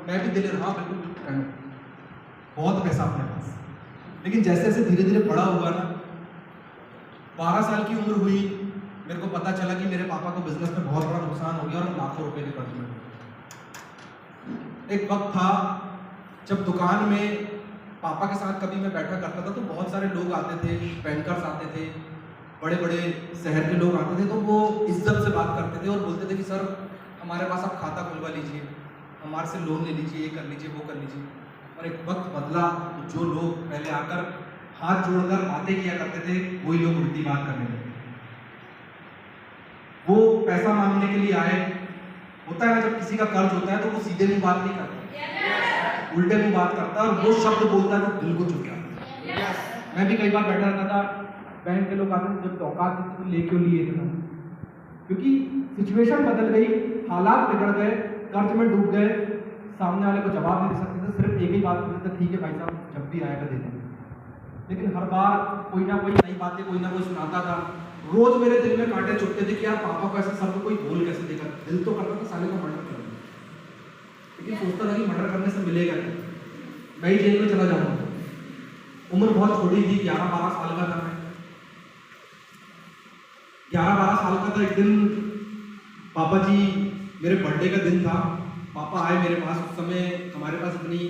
मैं भी दिले रहा बिल्कुल बहुत पैसा अपने पास। लेकिन जैसे जैसे धीरे धीरे बड़ा हुआ ना, 12 साल की उम्र हुई, मेरे को पता चला कि मेरे पापा को बिजनेस में बहुत बड़ा नुकसान हो गया और लाखों रुपए के कर्ज में। एक वक्त था जब दुकान में पापा के साथ कभी मैं बैठा करता था तो बहुत सारे लोग आते थे, बैंकर्स आते थे, बड़े बड़े शहर के लोग आते थे, तो वो इज्जत से बात करते थे और बोलते थे कि सर हमारे पास आप खाता खुलवा लीजिए, हमारे से लोन ले लीजिए, ये कर लीजिए, वो कर लीजिए। और एक वक्त बदला, जो लोग पहले आकर हाथ जोड़कर बातें किया करते थे वही लोग उल्टी बात करने लगे। वो पैसा मांगने के लिए आए। होता है ना, जब किसी का कर्ज होता है तो वो सीधे मुंह बात नहीं करता, उल्टे मुंह बात करता है, और वो शब्द बोलता है तो दिल को चुभ जाता है। मैं भी कई बार बैठा रहता था, बैंक के लोग आते थे, जब औकात थी तो ले क्यों लिए इतना, क्योंकि सिचुएशन बदल गई, हालात बिगड़ गए, कर्ज में डूब गए, सामने वाले को जवाब नहीं दे सकते थे, सिर्फ एक ही बात बोलते थे, ठीक है भाई साहब जब भी आएगा दे देंगे। लेकिन हर बार कोई ना कोई नई बातें कोई ना कोई सुनाता था। रोज मेरे दिल में कांटे चुभते थे कि यार पापा को ऐसा सब कोई बोल कैसे देगा। दिल तो करता था साले को मर्डर कर दूं, लेकिन सोचता था कि मर्डर करने से मिलेगा क्या, मैं ही जेल में चला जाऊंगा। उम्र बहुत छोटी थी, 11-12 साल का था मैं। 11-12 साल का था। एक दिन पापा जी, मेरे बर्थडे का दिन था, पापा आए मेरे पास। उस समय हमारे पास इतनी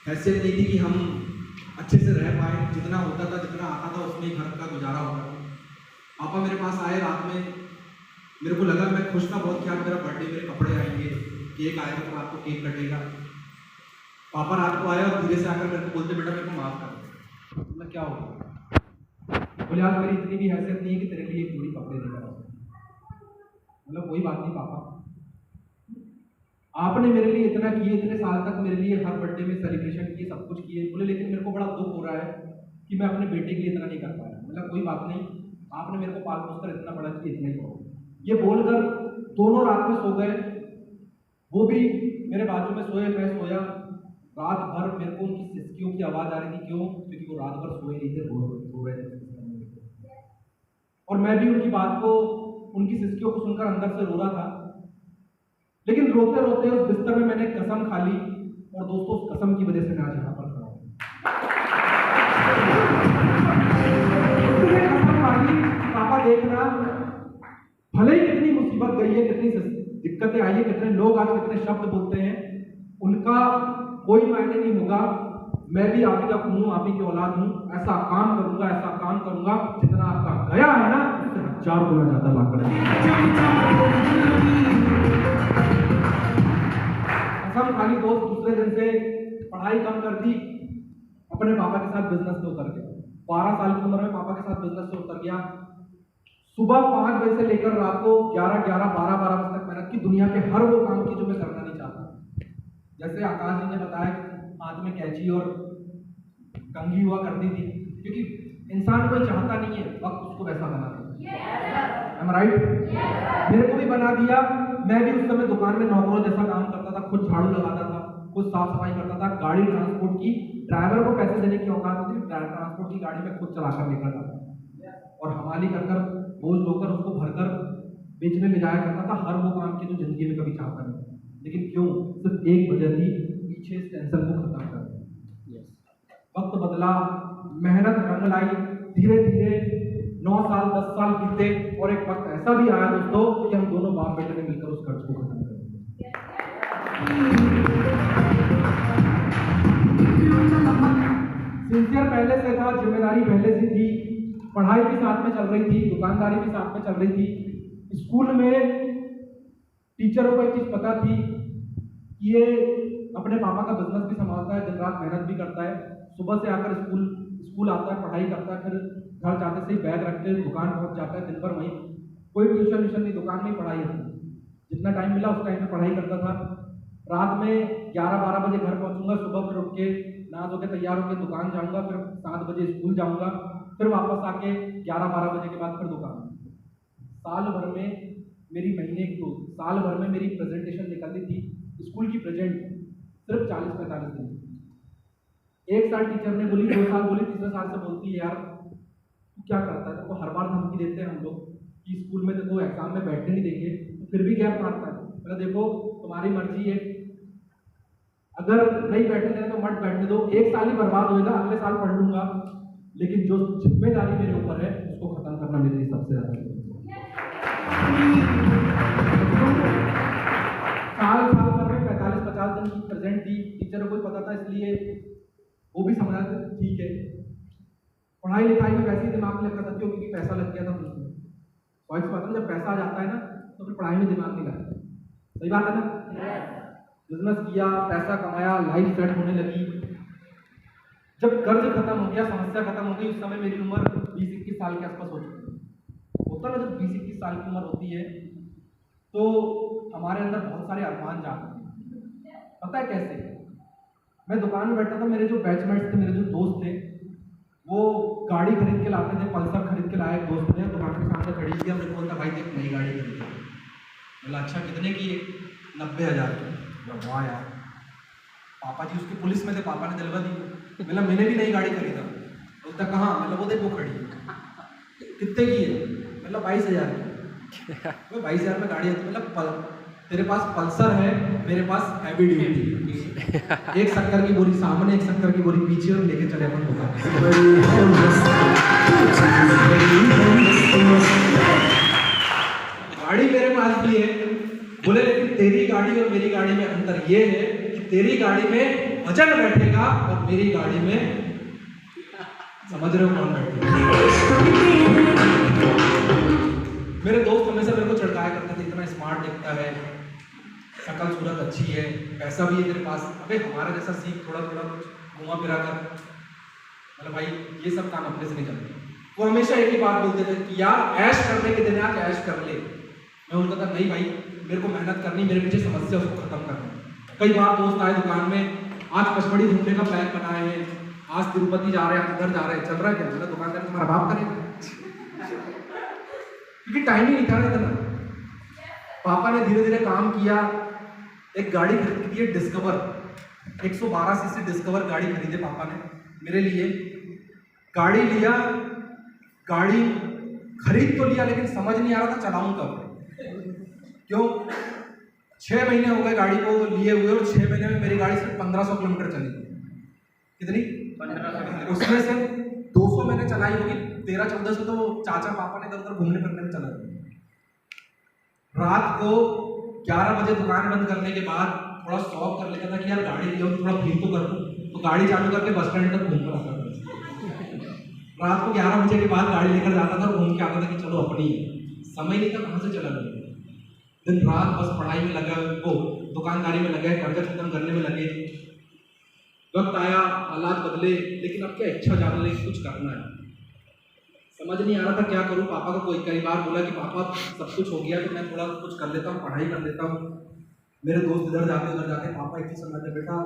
हैसियत नहीं थी कि हम अच्छे से रह पाए, जितना होता था जितना आता था उसमें ही घर का गुजारा होता था। पापा मेरे पास आए रात में, मेरे को लगा, मैं खुश था बहुत कि आज मेरा बर्थडे, मेरे कपड़े आएंगे, केक आएगा तो आपको केक कटेगा। पापा रात को आए और धीरे से आकर मेरे को बोलते, बेटा मेरे को माफ कर दो। मतलब क्या होगा? बोले आज मेरी इतनी भी हैसियत नहीं है कि तेरे लिए एक जोड़ी कपड़े देगा। मतलब कोई बात नहीं पापा, आपने मेरे लिए इतना किए, इतने साल तक मेरे लिए हर बर्थडे में सेलिब्रेशन किए, सब कुछ किए। बोले लेकिन मेरे को बड़ा दुख हो रहा है कि मैं अपने बेटे के लिए इतना नहीं कर पाया। मतलब कोई बात नहीं, आपने मेरे को पाल पोस कर इतना बड़ा किया, इतना ही करो। ये बोलकर दोनों रात में सो गए, वो भी मेरे बाजू में सोए, मैं सोया। रात भर मेरे को उनकी सिसकियों की आवाज आ रही थी। क्यों? क्योंकि वो रात भर सोए नहीं थे, रो रहे थे। और मैं भी उनकी बात को, उनकी सिसकियों को सुनकर अंदर से रो रहा था। लेकिन रोते रोते उस बिस्तर में मैंने कसम खा ली, और दोस्तों उस कसम की वजह से मैं आज यहाँ पर खड़ा हूँ। कसम खा ली, पापा देखना, भले ही कितनी मुसीबत गई है, कितनी दिक्कतें आई है, कितने लोग आज कितने शब्द बोलते हैं, उनका कोई मायने नहीं होगा। मैं भी आप ही का खून हूँ, आप ही की औलाद हूँ। ऐसा काम करूंगा, ऐसा काम करूंगा, जितना आपका गया है ना उससे 1000 गुना ज्यादा लाभ करेंगे। कसम खाली दोस्त दूसरे दिन से पढ़ाई कम कर दी, अपने पापा के साथ बिजनेस में उतर गया। 12 साल की उम्र में पापा के साथ बिजनेस में उतर गया। सुबह 5 बजे से लेकर रात को 12 बजे तक मेहनत की, दुनिया के हर वो काम की जो मैं करना नहीं चाहता। जैसे आकाश जी ने बताया, हाथ में कैंची और कंघी हुआ करती थी, क्योंकि इंसान कोई चाहता नहीं है, वक्त उसको वैसा बना देता। Am I right? मेरे को भी बना दिया। मैं भी उस समय दुकान में नौकरों जैसा काम करता था, खुद झाड़ू लगाता था, खुद साफ सफाई करता था, गाड़ी ट्रांसपोर्ट की, ड्राइवर को पैसे देने की औकात होती थी, ट्रांसपोर्ट की गाड़ी में खुद चलाकर लेकर जाता था, और हमाली कर बोझ होकर उसको भरकर बेचने ले जाया करता था। हर वो काम की जो जिंदगी में कभी चाहता नहीं, लेकिन क्यों? सिर्फ एक वजह थी, पीछे इस टेंशन को खत्म कर दिया। वक्त बदला, मेहनत रंग लाई, धीरे धीरे 9 साल 10 साल बीते, और एक वक्त ऐसा भी आया दोस्तों कि हम दोनों बाप बेटे ने मिलकर उस कर्ज को खत्म कर दिया। सिंसियर पहले से था, जिम्मेदारी पहले से थी, पढ़ाई भी साथ में चल रही थी, दुकानदारी भी साथ में चल रही थी। स्कूल में टीचरों को एक चीज पता थी कि ये अपने पापा का बिजनेस भी संभालता है, दिन रात मेहनत भी करता है। सुबह से आकर स्कूल आता है, पढ़ाई करता है, फिर घर जाते से ही बैग रख के दुकान पहुंच जाता है। दिन भर वहीं, कोई ट्यूशन नहीं, दुकान में ही पढ़ाई होती। जितना टाइम मिला उस टाइम में पढ़ाई करता था। रात में 11-12 बजे घर पहुंचूंगा, सुबह फिर उठ के नहा धो के तैयार होकर दुकान जाऊंगा, फिर 7 बजे स्कूल जाऊंगा, फिर वापस आके 11-12 बजे के बाद फिर दुकान। साल भर में मेरी प्रेजेंटेशन निकलती थी, स्कूल की प्रेजेंट, सिर्फ 40-45 दिन। एक साल टीचर ने बोली, 2 साल बोली, तीसरे साल से बोलती है यार तू क्या करता है, तो हर बार धमकी देते हैं हम लोग कि स्कूल में देखो एग्जाम में बैठने नहीं देंगे, तो फिर भी गैप मारता है। मतलब देखो तुम्हारी मर्जी है, अगर नहीं बैठने देना तो मत बैठने दो, 1 साल ही बर्बाद होएगा, अगले साल पढ़ लूंगा, लेकिन जो जिम्मेदारी मेरे ऊपर है उसको खत्म करना मेरे लिए सबसे ज्यादा साल साल कर रहे 45-50 दिन की प्रेजेंट थी, टीचर को पता था, इसलिए वो भी समझा ठीक है। पढ़ाई लिखाई में वैसे ही दिमाग में लगता था क्योंकि पैसा लग गया था उसमें। वॉइस बात है, जब पैसा आ जाता है ना तो फिर पढ़ाई में दिमाग नहीं लगता। सही बात है ना? बिजनेस किया, पैसा कमाया, लाइफ सेट होने लगी। जब कर्ज खत्म हो गया, समस्या खत्म हो गई, उस समय मेरी उम्र 20-21 साल के आसपास हो चुकी होता ना। जब 20-21 साल की उम्र होती है तो हमारे अंदर बहुत सारे अरमान जागते हैं। पता है कैसे? मैं दुकान में बैठा था, मेरे जो बैचमेट्स थे, मेरे जो दोस्त थे, वो गाड़ी खरीद के लाते थे, पल्सर खरीद के लाए। दोस्त ने दुकान के सामने खड़ी किया, मेरे को बोलता भाई देख नई गाड़ी खरीदी। बोला अच्छा कितने की? 90,000 की। वाह यार, पापा जी उसके पुलिस में थे, पापा ने दिलवा दी। बोला मैंने भी नई गाड़ी खरीदा। बोलता कहाँ? मतलब वो देखो खड़ी। कितने की है? मतलब 22,000 की। 22,000 में गाड़ी है? मतलब तेरे पास पल्सर है, मेरे पास हैवी ड्यूटी। एक शक्कर की बोरी सामने, एक शक्कर की बोरी पीछे, और लेके चले अपन दुकान। गाड़ी मेरे पास भी है। बोले लेकिन तेरी गाड़ी और मेरी गाड़ी में अंतर ये है कि तेरी गाड़ी में वजन बैठेगा और मेरी गाड़ी में, समझ रहे हो कौन बैठेगा? मेरे दोस्त हमेशा मेरे को चिढ़ाया करते थे, इतना स्मार्ट दिखता है, शकल सूरत अच्छी है, पैसा भी है तेरे पास। अबे हमारा जैसा सीख, थोड़ा थोड़ा कुछ घुमा फिरा कर। मतलब भाई ये सब काम अपने से नहीं चलते। वो हमेशा एक ही बात बोलते थे कि यार ऐश करने के दिन आज ऐश कर ले। मैं उनका था नहीं भाई, मेरे को मेहनत करनी, मेरे पीछे समस्या उसको खत्म करना। कई बार दोस्त आए दुकान में, आज पचमढ़ी घूमने का प्लान बनाए हैं, आज तिरुपति जा रहे हैं, उधर जा रहे हैं, चल रहा है क्या? मेरा दुकानदार तुम्हारा बाप करेगा, क्योंकि टाइम ही नहीं था इतना। पापा ने धीरे धीरे काम किया, एक गाड़ी खरीदी है डिस्कवर, 112 सीसी डिस्कवर गाड़ी खरीदे पापा ने मेरे लिए। गाड़ी लिया, गाड़ी खरीद तो लिया, लेकिन समझ नहीं आ रहा था चलाऊं कब। क्यों? 6 महीने हो गए गाड़ी को लिए हुए, और 6 महीने में मेरी गाड़ी सिर्फ 1500 किलोमीटर चली। कितनी? 1500। उसमें से 200 मैंने चलाई होगी, 13-1400 तो चाचा पापा ने इधर उधर घूमने फिरने में चला दिया। रात को 11 बजे दुकान बंद करने के बाद थोड़ा शौक कर लेता था कि यार गाड़ी लिया थोड़ा फील तो कर दूं, तो गाड़ी चालू करके बस स्टैंड तक घूम कर आता था। रात को 11 बजे के बाद गाड़ी लेकर जाता था और घूम के आता था कि चलो अपनी है। समय नहीं था कहाँ से चला गया। दिन रात बस पढ़ाई में लगा, वो दुकानदारी में लगे, कर्जा खत्म करने में लगे। वक्त आया, हालात बदले, लेकिन अब क्या इच्छा जान रही कुछ करना है। समझ नहीं आ रहा था क्या करूं। पापा को कई बार बोला कि पापा सब कुछ हो गया तो मैं थोड़ा कुछ कर लेता हूँ, पढ़ाई कर लेता हूँ। मेरे दोस्त इधर जाते उधर जाते, पापा एक चीज समझते बेटा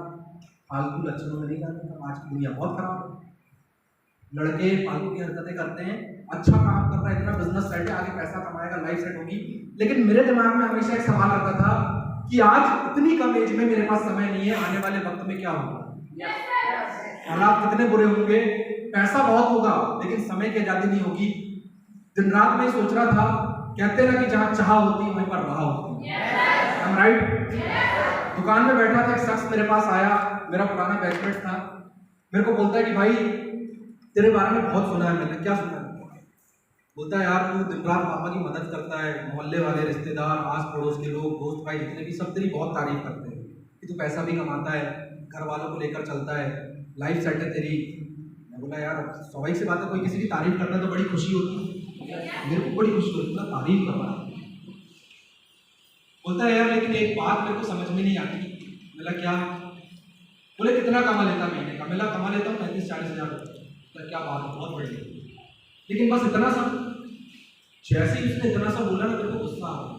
फालतू लक्षणों में नहीं जाते, आज की दुनिया बहुत खराब है। लड़के फालतू की हरकतें करते हैं, अच्छा काम कर रहा है, इतना बिजनेस सेट है, आगे पैसा कमाएगा, लाइफ सेट होगी। लेकिन मेरे दिमाग में हमेशा एक सवाल आता था कि आज इतनी कम एज में मेरे पास समय नहीं है, आने वाले वक्त में क्या होगा, हालात कितने बुरे होंगे, पैसा बहुत होगा लेकिन समय की आजादी नहीं होगी। दिन रात में सोच रहा था, कहते ना कि जहां चाह होती है वहीं पर राह होती है। राइट? दुकान में बैठा था, एक शख्स मेरे पास आया, मेरा पुराना बैचमेट था। मेरे को बोलता है कि भाई तेरे बारे में बहुत सुना है मैंने। क्या सुना है? बोलता है यार तू दिन रात पापा की मदद करता है, मोहल्ले वाले, रिश्तेदार, आस पड़ोस के लोग, दोस्त भाई जितने भी, सब तेरी बहुत तारीफ करते हैं कि तू पैसा भी कमाता है, घर वालों को लेकर चलता है, लाइफ सेट है तेरी। मैं बोला यार स्वाभाविक सी बात है, कोई किसी की तारीफ करना तो बड़ी खुशी होती है, मेरे को बड़ी खुशी होती है, तारीफ कर रहा है। बोलता है यार लेकिन एक बात मेरे को समझ में नहीं आती। बोला क्या? बोले कितना कमा लेता महीने का? मैं कमा लेता हूँ 35-40 हज़ार रुपये। क्या बात है, बहुत बढ़िया, लेकिन बस इतना सा। जैसे ही उसने इतना सा बोला ना मेरे को गुस्सा आ गया।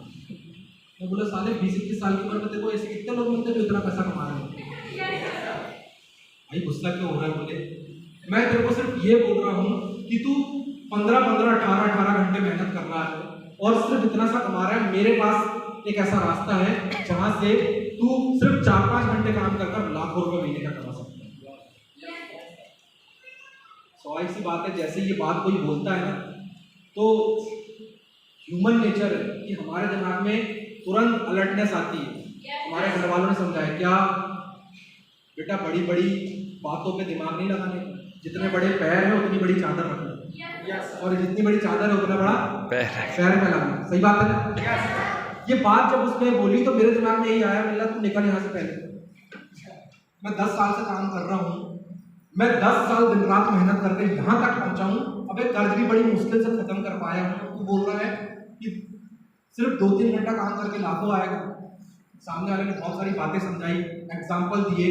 मैं बोला साले 20-21 साल की उम्र में तेरे को ऐसे कितने लोग मिलते हैं जो इतना पैसा कमा रहे हैं? भाई गुस्सा क्यों हो रहा है? बोले मैं तेरे को सिर्फ ये बोल रहा हूँ कि तू 15-15, 18-18 घंटे मेहनत कर रहा है और सिर्फ इतना सा कमा रहा है। मेरे पास एक ऐसा रास्ता है जहां से तू सिर्फ 4-5 घंटे काम कर लाखों रुपए महीने का कमा सकता है। स्वाभाविक सी बात है, जैसे ये बात कोई बोलता है ना तो ह्यूमन नेचर है कि हमारे दिमाग में तुरंत अलर्टनेस आती है। हमारे घर वालों ने समझाया क्या बेटा बड़ी बड़ी बातों पे दिमाग नहीं लगाने, जितने बड़े पैर हैं उतनी बड़ी चादर रखना, और जितनी बड़ी चादर है उतना बड़ा पैर फैलाना। सही बात है ना? ये बात जब उसने बोली तो मेरे दिमाग में यही आया, मिला तू निकल यहाँ से पहले। मैं 10 साल से काम कर रहा हूँ, मैं 10 साल दिन रात मेहनत करके यहाँ तक पहुँचा हूँ, अबे कर्ज भी बड़ी मुश्किल से खत्म कर पाया हूँ। तू बोल रहा है कि सिर्फ 2-3 घंटा काम करके लाखों आएगा। सामने वाले ने बहुत सारी बातें समझाई, एग्जाम्पल दिए।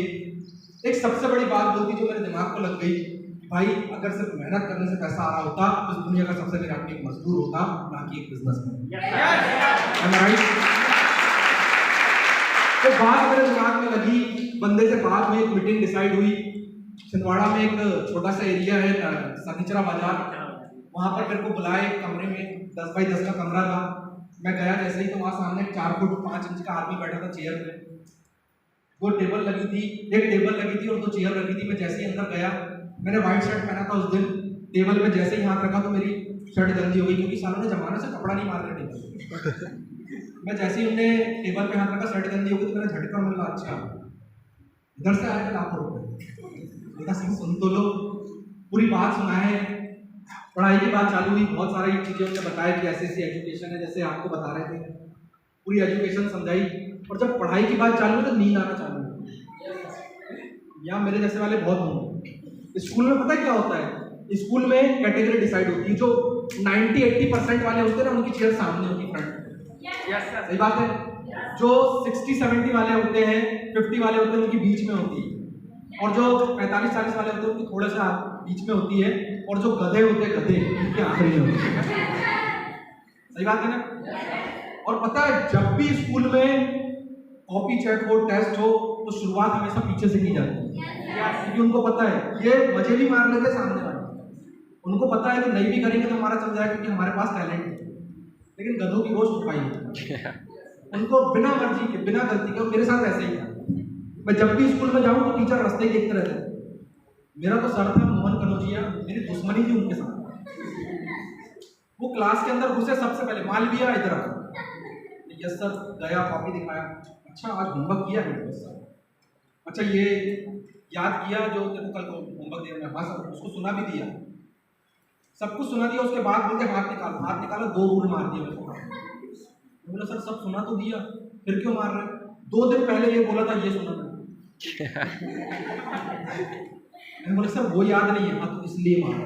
एक सबसे बड़ी बात बोलती जो मेरे दिमाग को लग गई कि भाई अगर सिर्फ मेहनत करने से पैसा आ रहा होता तो इस दुनिया का सबसे बड़ा आदमी एक मजदूर होता, ना कि एक बिजनेसमैन। तो बात मेरे दिमाग में लगी, बंदे से बात हुई, एक मीटिंग डिसाइड हुई। छिंदवाड़ा में एक छोटा सा एरिया है सनीचरा बाजार, वहां पर मेरे को बुलाए कमरे में, 10 बाई 10 का कमरा था। मैं गया जैसे ही तो वहां सामने 4 फुट 5 इंच का आदमी बैठा था चेयर में, 2 टेबल लगी थी, एक टेबल लगी थी और 2 चेयर रखी थी। मैं जैसे ही अंदर गया, मैंने व्हाइट शर्ट पहना था उस दिन, टेबल में जैसे ही हाथ रखा तो मेरी शर्ट गंदी हो गई, क्योंकि सालों ने जमाने से कपड़ा नहीं मार रहे टेबल। मैं जैसे ही उन्हें टेबल पे हाथ रखा, शर्ट गंदी हो गई तो मैंने झटका मिला, अच्छा इधर से आए लाखों रुपए। देखा सिंह सुन तो लो, पूरी बात सुनाए, पढ़ाई की बात चालू हुई, बहुत सारी चीजें उन्होंने बताया कि ऐसी एजुकेशन है जैसे आपको बता रहे थे, पूरी एजुकेशन समझाई। और जब पढ़ाई की बात चालू हुई तो नींद आना चालू हुई। यहाँ मेरे जैसे वाले बहुत होंगे। स्कूल में पता है क्या होता है, स्कूल में कैटेगरी डिसाइड होती है, जो 90-80% वाले होते हैं ना उनकी चेयर सामने होती है फ्रंट। सही बात है। जो 60-70 वाले होते हैं, 50 वाले होते हैं, उनकी बीच में होती है, और जो 45-40 वाले होते हैं उनकी थोड़ा सा बीच में होती है, और जो गधे होते हैं गधे उनके आखिरी में होते हैं। सही बात है ना? और पता है जब भी स्कूल में कॉपी चेक हो, टेस्ट हो, तो शुरुआत हमेशा पीछे से की जाती है, क्योंकि उनको पता है ये मजे भी मार लेते सामने वाले, उनको पता है कि नहीं भी करेंगे तो हमारा चल जाएगा क्योंकि हमारे पास टैलेंट है। लेकिन गधों की रोज छुपाई उनको बिना मर्जी के, बिना गलती के। मेरे साथ ऐसे ही था, मैं जब भी स्कूल में जाऊं तो टीचर रास्ते ही देखते रहते। मेरा तो सर था मोहन कनौजिया, मेरी दुश्मनी थी उनके साथ। वो क्लास के अंदर घुसे सबसे पहले, मालविया इधर आ। यस सर, गया कॉपी दिखाया, अच्छा आज होमवर्क किया है सर, अच्छा ये याद किया जो तेरे को कल होमवर्क दिया, हाँ सर, उसको सुना भी दिया, सब कुछ सुना दिया। उसके बाद बोलते हाथ निकाला, 2 रूल मार दिए मेरे को। बोला सर सब सुना तो दिया, फिर क्यों मार रहे? 2 दिन पहले ये बोला था, ये सुना था। मैंने बोला सर वो याद नहीं है, हाँ तो इसलिए मार।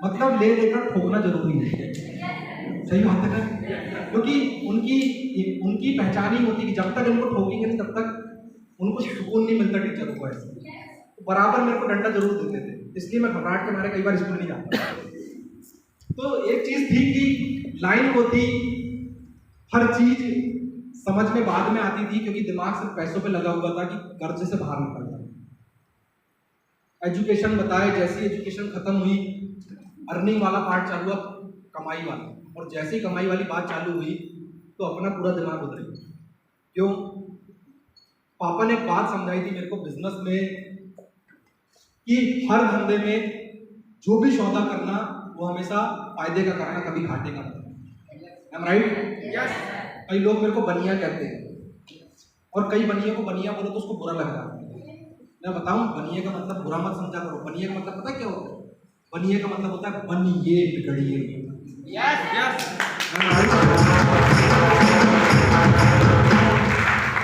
मतलब ले लेकर ठोकना जरूरी है। सही बात है ना? क्योंकि उनकी पहचान ही होती कि जब तक इनको ठोकेंगे नहीं तब तक उनको सुकून नहीं मिलता टीचर को। ऐसे तो बराबर मेरे को डंडा जरूर देते थे, इसलिए मैं घबराहट के मारे कई बार स्कूल नहीं जाता। तो एक चीज थी कि लाइन होती, हर चीज समझ में बाद में आती थी, क्योंकि दिमाग सिर्फ पैसों पे लगा हुआ था कि कर्ज से बाहर निकलना। एजुकेशन बताए, जैसी एजुकेशन खत्म हुई अर्निंग वाला पार्ट चालू हुआ, कमाई वाला। और जैसे ही कमाई वाली बात चालू हुई तो अपना पूरा दिमाग उतरे। क्यों? पापा ने एक बात समझाई थी मेरे को बिजनेस में, कि हर धंधे में जो भी सौदा करना वो हमेशा फायदे का करना, कभी घाटे का नहीं। राइट? यस। कई लोग मेरे को बनिया कहते हैं, और कई बनिया को बनिया बोलो तो उसको बुरा लगता है। मैं बताऊं, बनिए का मतलब बुरा मत समझा करो। बनिए का मतलब पता है क्या होता है? बनिए का मतलब होता है बनिए बिगड़िए। Yes yes.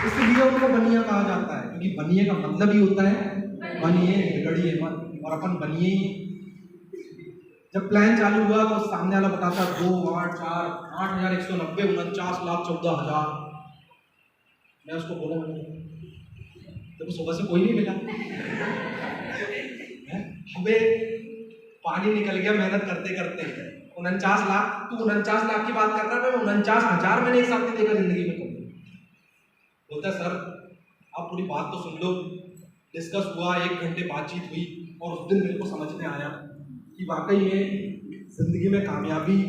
इसलिए उनको बनिया कहा जाता है, क्योंकि बनिए का मतलब ही होता है बनिए बिगड़िए मत, और अपन बनिए ही। जब प्लान चालू हुआ तो सामने वाला बताता 2 8 4 8,190 49,14,14,000। मैं उसको बोला तो सुबह से कोई नहीं मिला। हमें पानी निकल गया मेहनत करते करते। 49 लाख, तू 49 लाख की बात कर रहा है, मैं 49,000 मैंने एक साथ नहीं देखा जिंदगी में। बोलता सर आप पूरी बात तो सुन लो। डिस्कस हुआ, 1 घंटे बातचीत हुई, और उस दिन मेरे को समझ में आया कि वाकई में जिंदगी में कामयाबी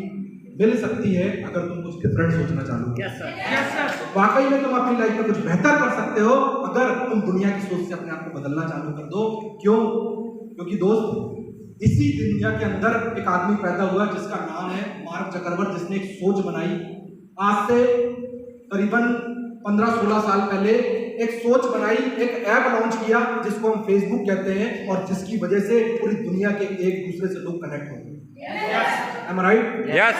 मिल सकती है अगर तुम कुछ डिफरेंट सोचना चालू करो। Yes sir, yes sir. वाकई में तुम अपनी लाइफ में कुछ बेहतर कर सकते हो अगर तुम दुनिया की सोच से अपने आप को बदलना चालू कर दो। क्यों? क्योंकि दोस्त इसी दुनिया के अंदर एक आदमी पैदा हुआ जिसका नाम है मार्क जकरबर्ग, जिसने एक सोच बनाई। आज से करीबन 15-16 साल पहले एक सोच बनाई, एक ऐप लॉन्च किया जिसको हम फेसबुक कहते हैं और जिसकी वजह से पूरी दुनिया के एक दूसरे से लोग कनेक्ट हो गए। Am I right? Yes.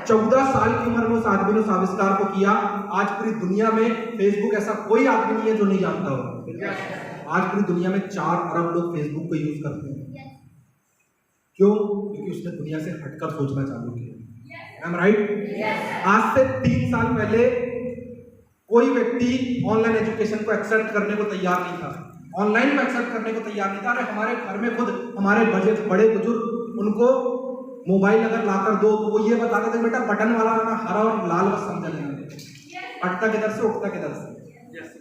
14 साल की उम्र में उस आदमी ने उस आविष्कार को किया। आज पूरी दुनिया में फेसबुक ऐसा कोई आदमी नहीं है जो नहीं जानता हो। आज पूरी दुनिया में 4 अरब लोग फेसबुक को यूज करते हैं। क्यों? क्योंकि उसने दुनिया से हटकर सोचना चालू किया। Am I right? आज से 3 साल पहले कोई व्यक्ति ऑनलाइन एजुकेशन को एक्सेप्ट करने को तैयार नहीं था, ऑनलाइन को एक्सेप्ट करने को तैयार नहीं था। अरे हमारे घर में खुद हमारे बड़े बुजुर्ग, उनको मोबाइल अगर लाकर दो तो वो ये बताते थे बेटा बटन वाला ना हरा और लाल बस समझ नहीं, हटता किधर से उठता किधर से,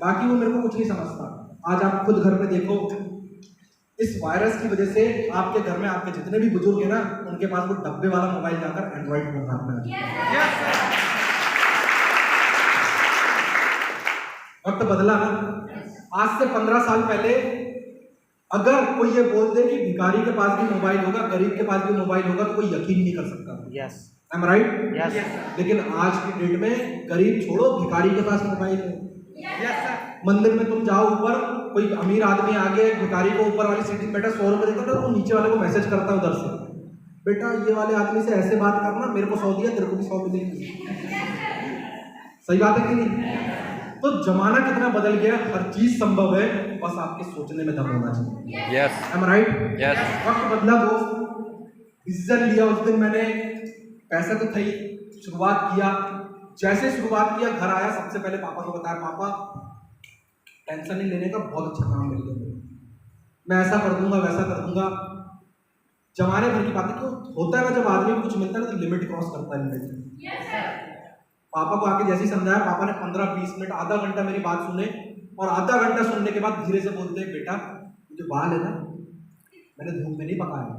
बाकी वो मेरे को कुछ नहीं समझता। आज आप खुद घर में देखो, इस वायरस की वजह से आपके घर में आपके जितने भी बुजुर्ग हैं ना, उनके पास वो डब्बे वाला मोबाइल जाकर एंड्रॉइड फोन आता है। वक्त बदला ना। आज से 15 साल पहले अगर कोई ये बोल दे कि भिखारी के पास भी मोबाइल होगा, गरीब के पास भी मोबाइल होगा, तो कोई यकीन नहीं कर सकता। Yes. Am I right? Yes. लेकिन आज की डेट में गरीब छोड़ो, भिखारी के पास मोबाइल है। Yes, sir. मंदिर में तुम जाओ, ऊपर कोई अमीर आदमी आगे भिखारी को ऊपर वाली सीट में बैठा 100 रुपए देता है, तो वो नीचे वाले को मैसेज करता है उधर से, बेटा ये वाले आदमी से ऐसे बात करना, मेरे को 100 दिया, तेरे को भी 100 मिलेगी। सही बात है कि नहीं? तो जमाना कितना बदल गया, हर चीज संभव है, बस आपके सोचने में दम होना चाहिए। Yes. Am I right? Yes. वक्त बदला दोस्त, डिसीजन लिया उस दिन मैंने, पैसा तो थी, शुरुआत किया। जैसे शुरुआत किया, घर आया, सबसे पहले पापा को बताया, पापा टेंशन नहीं लेने का, बहुत अच्छा काम मिल गया, मैं ऐसा कर दूंगा वैसा कर दूंगा। जमाने भर की बातें, क्यों होता है ना, जब आदमी को कुछ मिलता है ना तो लिमिट क्रॉस करता है लिमिट। पापा को आके जैसे ही समझाया, पापा ने 15-20 मिनट आधा घंटा मेरी बात सुने, और आधा घंटा सुनने के बाद धीरे से बोलते हैं, बेटा जो बाल है ना, मैंने धूप में नहीं पकाया।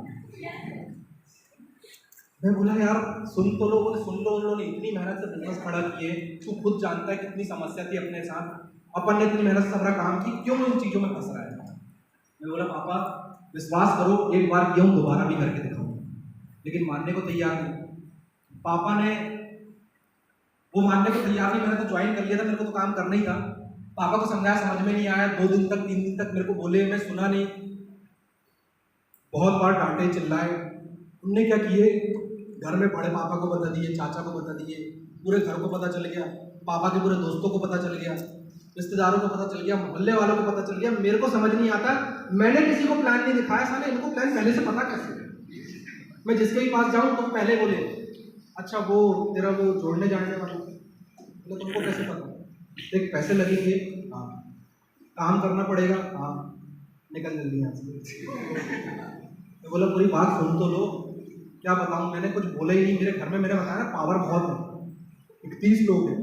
मैं बोला यार सुन तो लो, बोले सुन लो, उन लोगों ने इतनी मेहनत से बिजनेस खड़ा किए, तू खुद जानता है कितनी समस्या थी अपने साथ, अपन ने इतनी मेहनत से अपना काम की, क्यों इन चीजों में फंस रहा है। मैं बोला पापा विश्वास करो, एक बार किया हूँ, दोबारा भी करके दिखाऊंगा। लेकिन मानने को तैयार नहीं। पापा ने वो मानने को तैयार नहीं, मैंने तो ज्वाइन कर लिया था, मेरे को तो काम करना ही था। पापा को समझाया, समझ में नहीं आया, 2 दिन तक 3 दिन तक मेरे को बोले, मैं सुना नहीं, बहुत बार डांटे चिल्लाए। उनने क्या किए, घर में बड़े पापा को बता दिए, चाचा को बता दिए, पूरे घर को पता चल गया, पापा के पूरे दोस्तों को पता चल गया, रिश्तेदारों को पता चल गया, मोहल्ले वालों को पता चल गया। मेरे को समझ नहीं आता, मैंने किसी को प्लान नहीं दिखाया, साले इनको प्लान पहले से पता कैसे। मैं जिसके भी पास जाऊँ तो पहले बोले, अच्छा वो तेरा वो जोड़ने जाने वाला, तो तुमको कैसे पता, देख पैसे लगेंगे, हाँ, काम करना पड़ेगा, हाँ, निकल जल्दी यहाँ से। मैं बोला पूरी बात सुन तो लो, क्या बताऊँ, मैंने कुछ बोला ही नहीं। मेरे घर में मेरे बताया पावर बहुत है, 31 लोग हैं,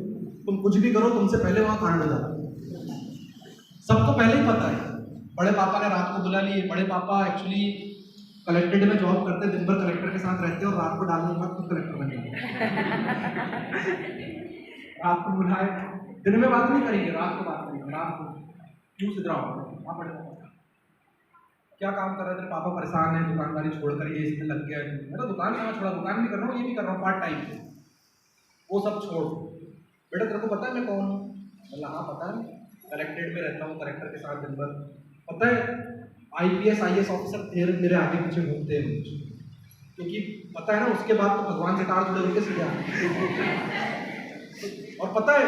तुम कुछ भी करो, तुमसे पहले वहाँ कांड हो जाता है। सबको पहले ही पता है। बड़े पापा ने रात को बुला लिए, बड़े पापा एक्चुअली कलेक्ट्रेट में जॉब करते, दिन भर कलेक्टर के साथ रहते और रात को डालने के बाद खुद कलेक्टर बन जाते। रात को बुलाए, दिन में बात नहीं करेंगे, रात को बात करेंगे, रात को क्यों सिधराओ, क्या काम कर रहे थे पापा, परेशान है, दुकानदारी छोड़कर ये इसमें लग गया। मैं तो दुकान कहाँ छोड़ा, दुकान भी कर रहा हूँ, ये भी कर रहा हूँ पार्ट टाइम से, वो सब छोड़। बेटा तेरे को पता है मैं कौन हूँ? बोला हाँ पता है, कलेक्ट्रेट में रहता हूँ, कलेक्टर के साथ दिन भर। पता है IPS IAS ऑफिसर फिर मेरे आगे पीछे घूमते हैं, क्योंकि पता है ना उसके बाद तो भगवान से तार जुड़े उनके सीधा। और पता है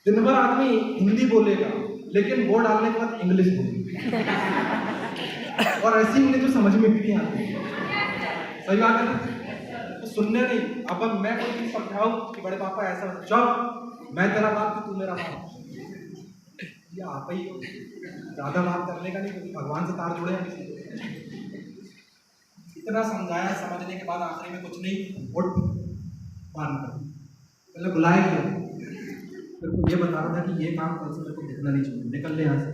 दिन भर आदमी हिंदी बोलेगा, लेकिन वो डालने के बाद इंग्लिश बोलेगा, और ऐसी इंग्लिश जो समझ में भी नहीं आती। सही बात है ना, तो सुनने नहीं। अब मैं कोई चीज समझाऊं कि बड़े पापा ऐसा, जब मैं तेरा बाप कि तू मेरा बाप, ये आप ही हो, ज्यादा बात करने का नहीं, क्योंकि भगवान से तार जुड़े हैं किसी को। इतना समझाया, समझने के बाद आखिरी में कुछ नहीं, उठ मान कर पहले बुलाया गया, मेरे को ये बता रहा था कि ये काम कल से मेरे को दिखना नहीं चाहिए, निकल ले यहाँ से।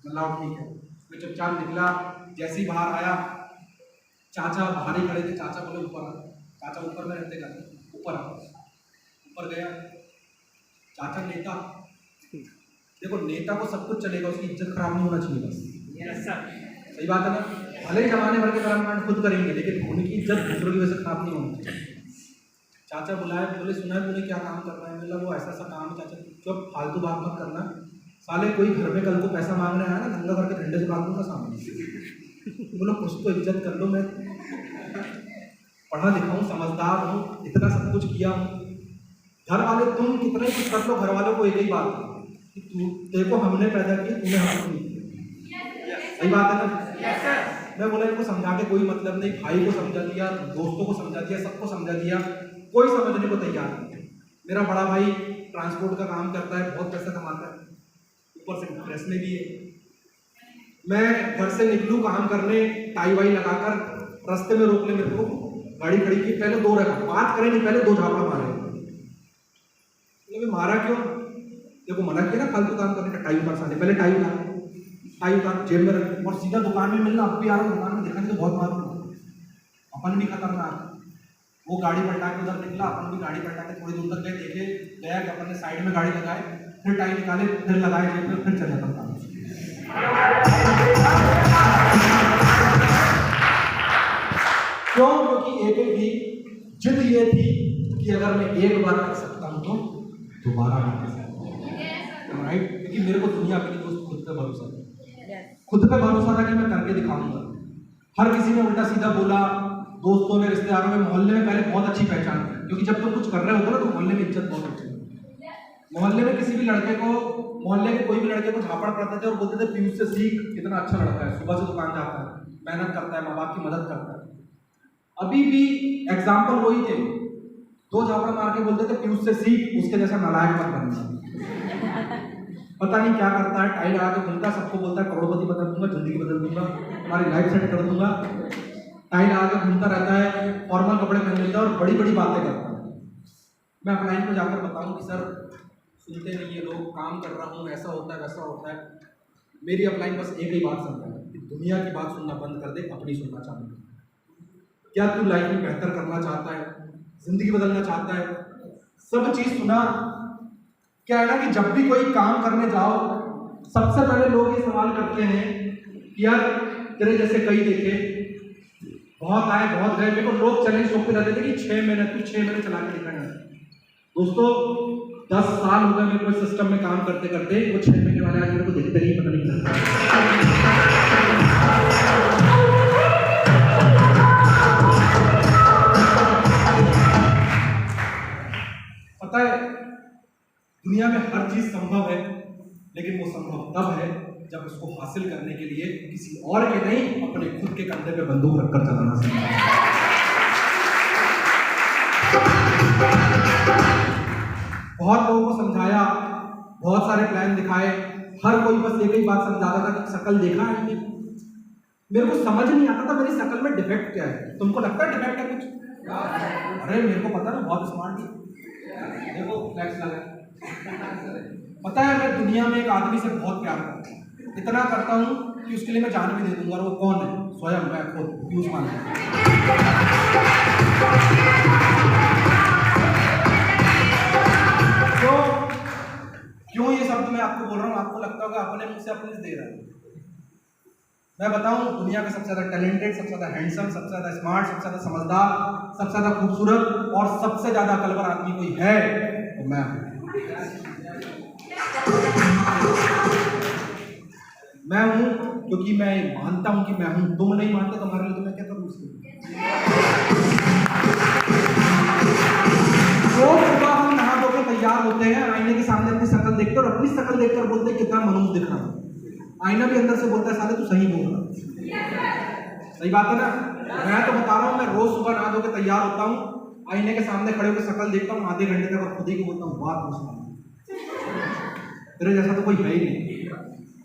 मतलब ठीक है, मैं चुपचाप निकला। जैसे ही बाहर आया, चाचा बाहर ही खड़े थे, चाचा बोले ऊपर आ। चाचा ऊपर में रहते घर, ऊपर आ। ऊपर गया, चाचा नेता, देखो नेता को सब कुछ चलेगा, उसकी इज्जत खराब नहीं होना चाहिए बस। सही बात है ना, भले ही जमाने भर के कर्मकांड खुद करेंगे, लेकिन उनकी इज्जत दूसरों की वजह से खराब नहीं होनी चाहिए। चाचा बुलाए, बोले सुना है तूने क्या काम कर रहा है? मतलब वो ऐसा ऐसा काम है। चाचा जब फालतू बात मत करना, साले कोई घर में कल को पैसा मांगने आया ना, नंगा करके डंडे से मांग दूंगा सामने। बोलो कुछ तो इज्जत कर लो। मैं पढ़ा लिखा हूँ, समझदार हूँ, इतना सब कुछ किया हूँ। घर वाले तुम कितने कुछ कर लो, घर वालों को एक ही बात कि तू देखो हमने पैदा किया, तूने हमको नहीं किया। सही बात है ना? मैं बोला इनको समझा के कोई मतलब नहीं। भाई को समझा दिया, दोस्तों को समझा दिया, सबको समझा दिया, कोई समझने को तैयार नहीं। मेरा बड़ा भाई ट्रांसपोर्ट का काम करता है, बहुत पैसा कमाता है, ऊपर से ड्रेस में भी है। मैं घर से निकलूं काम करने, टाई वाई लगाकर, रास्ते में रोक ले मेरे को, गाड़ी खड़ी की, पहले दो रखा, बात करें नहीं, पहले दो झापड़ा मारे। मारा क्यों? देखो मना किया ना फालतू काम करने का, टाई उतार साले, पहले टाई उतार जेब में रख, और सीधा दुकान में मिलना। अब भी आ रहा हूँ दुकान में, देखा तो बहुत मारूंगा। अपन भी खतरनाक, वो गाड़ी पलटा के उधर निकला, अपन भी गाड़ी पलटा के थोड़ी दूर तक गए, देखे गया कि अपन ने साइड में गाड़ी लगाए, फिर टाई निकाले, फिर लगाए जेब में, फिर चले अपन काम। क्यों? क्योंकि एक भी जिद ये थी कि अगर मैं एक बार कर सकता हूं तो दोबारा नहीं कर सकता। राइट? क्योंकि मेरे को दुनिया पे दोस्त खुद पे भरोसा था, खुद पे भरोसा था कि मैं करके दिखाऊंगा। हर किसी ने उल्टा सीधा बोला, दोस्तों में, रिश्तेदारों में, मोहल्ले में पहले बहुत अच्छी पहचान थी, क्योंकि जब तुम कुछ कर रहे होते ना तो मोहल्ले में इज्जत बहुत अच्छी है। मोहल्ले में किसी भी लड़के को, मोहल्ले के कोई भी लड़के को झापड़ पड़ते थे और बोलते थे पीयूष से सीख, कितना अच्छा लड़का है, सुबह से दुकान जाता है, मेहनत करता है, माँ बाप की मदद करता है। अभी भी एग्जाम्पल वही थे, दो झापड़ मार के बोलते थे पीयूष से सीख, उसके जैसा नालायक मत बनना। पता नहीं क्या करता है, टाई लगा के घूमता, सबको बोलता है करोड़पति बदल दूंगा, जिंदगी बदल दूंगा, तुम्हारी लाइफ सेट कर दूंगा। टाई लगा के घूमता रहता है, फॉर्मल कपड़े पहन लेता है और बड़ी बड़ी बातें करता है। मैं अपलाइन को जाकर बताऊं कि सर सुनते नहीं ये लोग, काम कर रहा हूँ, ऐसा होता है वैसा होता है। मेरी अपलाइन बस एक ही बात समझा कि दुनिया की बात सुनना बंद कर दे, अपनी सुनना चालू कर। क्या तू लाइफ में बेहतर करना चाहता है, जिंदगी बदलना चाहता है, सब चीज सुना। क्या है ना कि जब भी कोई काम करने जाओ, सबसे पहले लोग ये सवाल करते हैं कि यार तेरे जैसे कई देखे, बहुत आए बहुत गए। मेरे को लोग चैलेंज सौंपते रहते थे कि 6 महीने तू 6 महीने चला के दिखाना। दोस्तों 10 साल हो गए मेरे को इस सिस्टम में काम करते करते, वो 6 महीने वाले आज मेरे को दिखते नहीं, पता नहीं चलता। पता है दुनिया में हर चीज संभव है, लेकिन वो संभव तब है जब उसको हासिल करने के लिए किसी और के नहीं, अपने खुद के कंधे पे बंदूक रखकर चलाना सीखना। बहुत लोगों को समझाया, बहुत सारे प्लान दिखाए, हर कोई बस एक ही बात समझाता था कि शकल देखा है नहीं। मेरे को समझ नहीं आता था मेरी शकल में डिफेक्ट क्या है। तुमको लगता है डिफेक्ट है कुछ? अरे मेरे को पता ना, बहुत स्मार्ट है, देखो फ्लैक्स लगा। पता है मैं दुनिया में एक आदमी से बहुत प्यार करता हूँ, इतना करता हूँ कि उसके लिए मैं जान भी दे दूंगा। और वो कौन है? स्वयं मैं खुद, पीयूष मानव। तो क्यों ये शब्द मैं आपको बोल रहा हूँ? आपको लगता होगा अपने मुंह से अपने दे रहा है। मैं बताऊं, दुनिया का सबसे ज्यादा टैलेंटेड, सबसे ज्यादा हैंडसम, सबसे ज्यादा स्मार्ट, सबसे ज्यादा समझदार, सबसे ज्यादा खूबसूरत और सबसे ज्यादा अकलवर आदमी कोई है तो मैं हूं। मैं हूं क्योंकि मैं मानता हूं कि मैं हूं। तुम नहीं मानते, तुम्हारे लिए तो मैं क्या करूं उसके लिए? तो सुबह हम नहा धो के तैयार होते हैं, आईने के सामने अपनी शक्ल देखते और अपनी शक्ल देखकर बोलते हैं कितना मनुष्य दिख रहा है। आईना भी अंदर से बोलता है साले तू सही बोल रहा। सही बात है ना? मैं तो बता रहा हूँ, मैं रोज सुबह नहा धो के तैयार होता हूँ, आईने के सामने खड़े होकर शक्ल देखता हूँ आधे घंटे तक और खुद ही को बोलता हूँ वाह तेरे जैसा तो कोई है ही नहीं।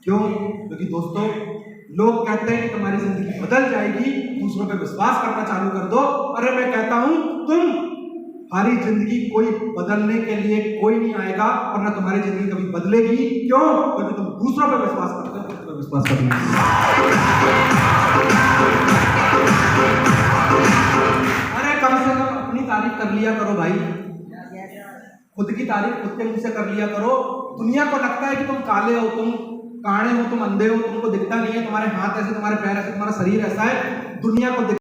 क्यों? क्योंकि दोस्तों लोग कहते हैं कि तुम्हारी जिंदगी बदल जाएगी, दूसरों पे विश्वास करना चालू कर दो। अरे मैं कहता हूं तुम्हारी जिंदगी कोई बदलने के लिए कोई नहीं आएगा और ना तुम्हारी जिंदगी कभी बदलेगी। क्यों? क्योंकि तुम दूसरों पे विश्वास करते हो, खुद पे विश्वास करते हो। अरे कम से कम अपनी तारीफ कर लिया करो भाई, खुद की तारीफ खुद के मुंह से कर लिया करो। दुनिया को लगता है कि तुम काले हो, तुम काणे हो, तुम अंधे हो, तुमको दिखता नहीं है, तुम्हारे हाथ ऐसे, तुम्हारे पैर ऐसे, तुम्हारा शरीर ऐसा है। दुनिया को